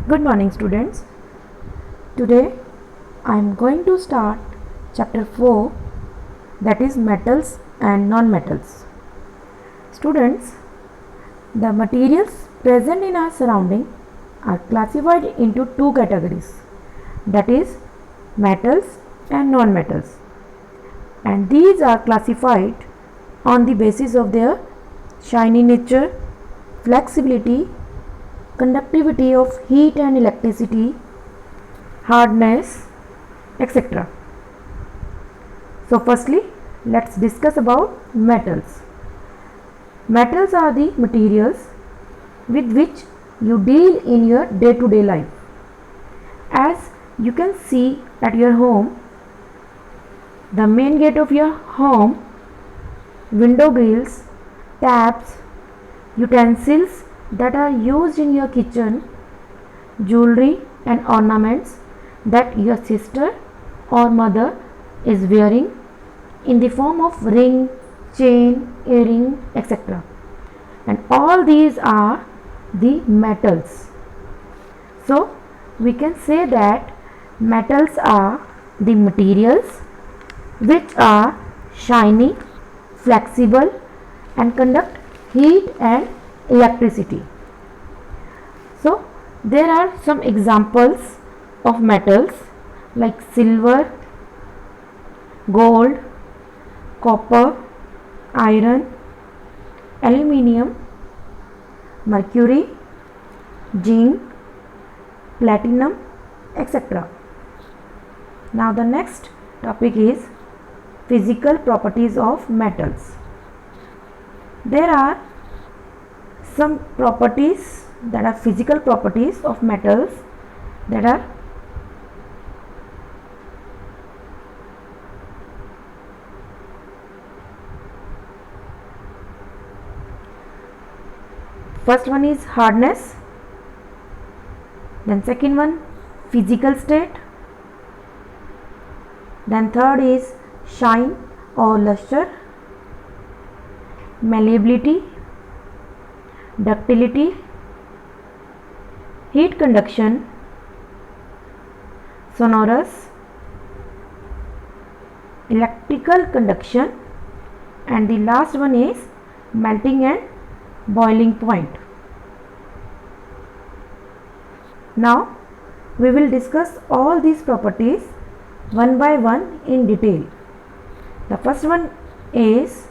Good morning, students. Today I am going to start chapter 4, that is metals and non-metals. Students, the materials present in our surrounding are classified into two categories, that is metals and non-metals, and these are classified on the basis of their shiny nature, flexibility, conductivity of heat and electricity, hardness, etc. So firstly, let's discuss about metals. Metals are the materials with which you deal in your day-to-day life. As you can see at your home, the main gate of your home, window grills, taps, utensils that are used in your kitchen, jewelry and ornaments that your sister or mother is wearing in the form of ring, chain, earring, etc. And all these are the metals. So we can say that metals are the materials which are shiny, flexible and conduct heat and electricity. So there are some examples of metals like silver, gold, copper, iron, aluminium, mercury, zinc, platinum, etc. Now the next topic is physical properties of metals. There are some properties that are physical properties of metals that are first one is hardness, then second one physical state, then third is shine or luster, malleability, ductility, heat conduction, sonorous, electrical conduction, and the last one is melting and boiling point. Now we will discuss all these properties one by one in detail. The first one is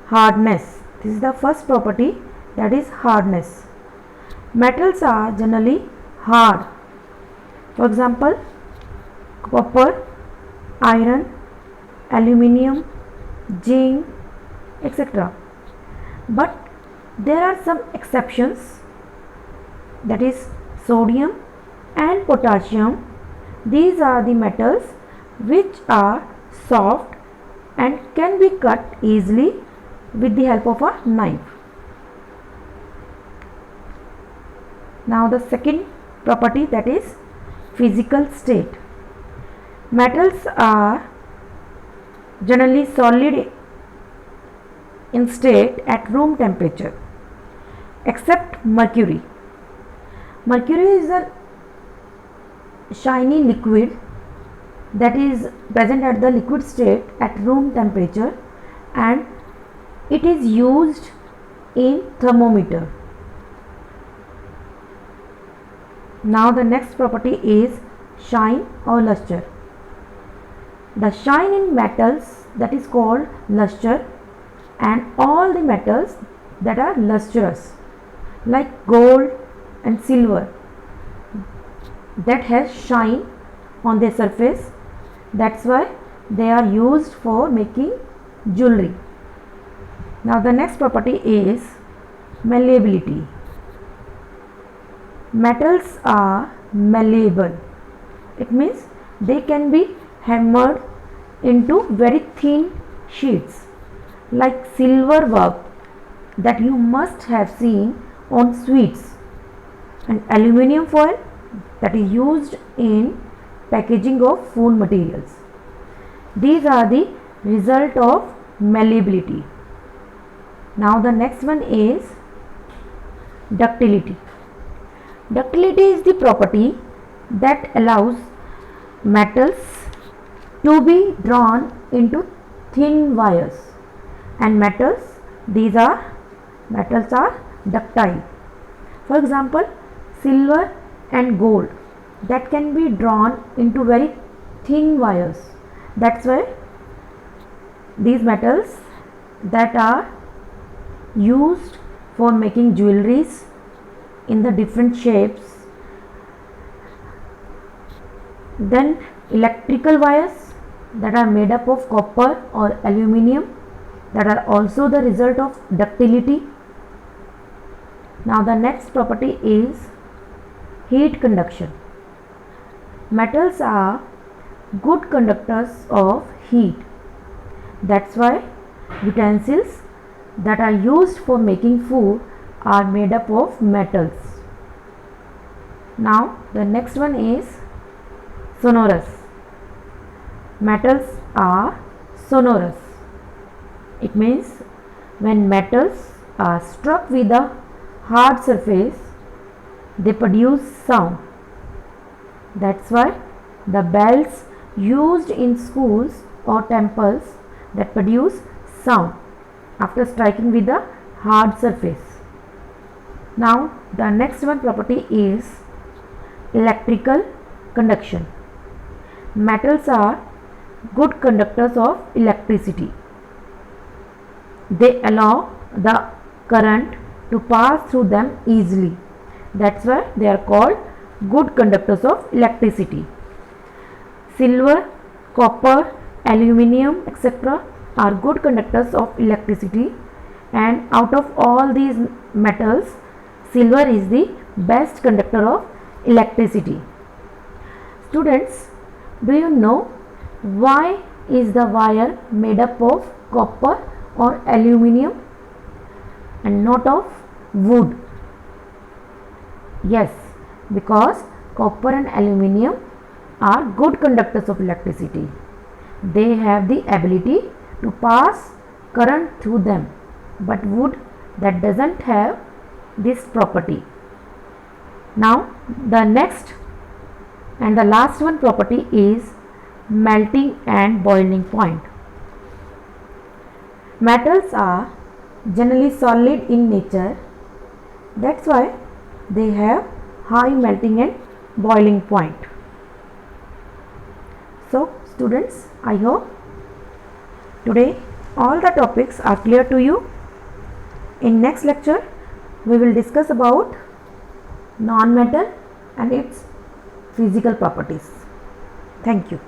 hardness. This is the first property, that is hardness. Metals are generally hard. For example, copper, iron, aluminium, zinc, etc. But there are some exceptions, that is sodium and potassium. These are the metals which are soft and can be cut easily with the help of a knife. Now the second property, that is physical state. Metals are generally solid in state at room temperature except mercury. Mercury is a shiny liquid that is present at the liquid state at room temperature, and it is used in thermometer. Now the next property is shine or luster. The shine in metals, that is called luster, and all the metals that are lustrous like gold and silver that has shine on their surface, that's why they are used for making jewelry. Now the next property is malleability. Metals are malleable. It means they can be hammered into very thin sheets like silver work that you must have seen on sweets, and aluminium foil that is used in packaging of food materials. These are the result of malleability. Now the next one is ductility. Ductility is the property that allows metals to be drawn into thin wires, and metals are ductile. For example, silver and gold that can be drawn into very thin wires. That's why these metals that are used for making jewelries in the different shapes. Then electrical wires that are made up of copper or aluminium that are also the result of ductility. Now the next property is heat conduction. Metals are good conductors of heat. That's why utensils that are used for making food are made up of metals. Now the next one is sonorous. Metals are sonorous. It means when metals are struck with a hard surface, they produce sound. That's why the bells used in schools or temples that produce sound after striking with a hard surface. Now the next one property is electrical conduction. Metals are good conductors of electricity. They allow the current to pass through them easily. That's why they are called good conductors of electricity. Silver, copper, aluminium, etc. are good conductors of electricity, and out of all these metals, silver is the best conductor of electricity. Students, do you know why is the wire made up of copper or aluminium and not of wood? Yes, because copper and aluminium are good conductors of electricity. They have the ability to pass current through them, but wood that doesn't have this property. Now the next and the last one property is melting and boiling point. Metals are generally solid in nature. That's why they have high melting and boiling point. So students, I hope today all the topics are clear to you. In next lecture we will discuss about non-metal and its physical properties. Thank you.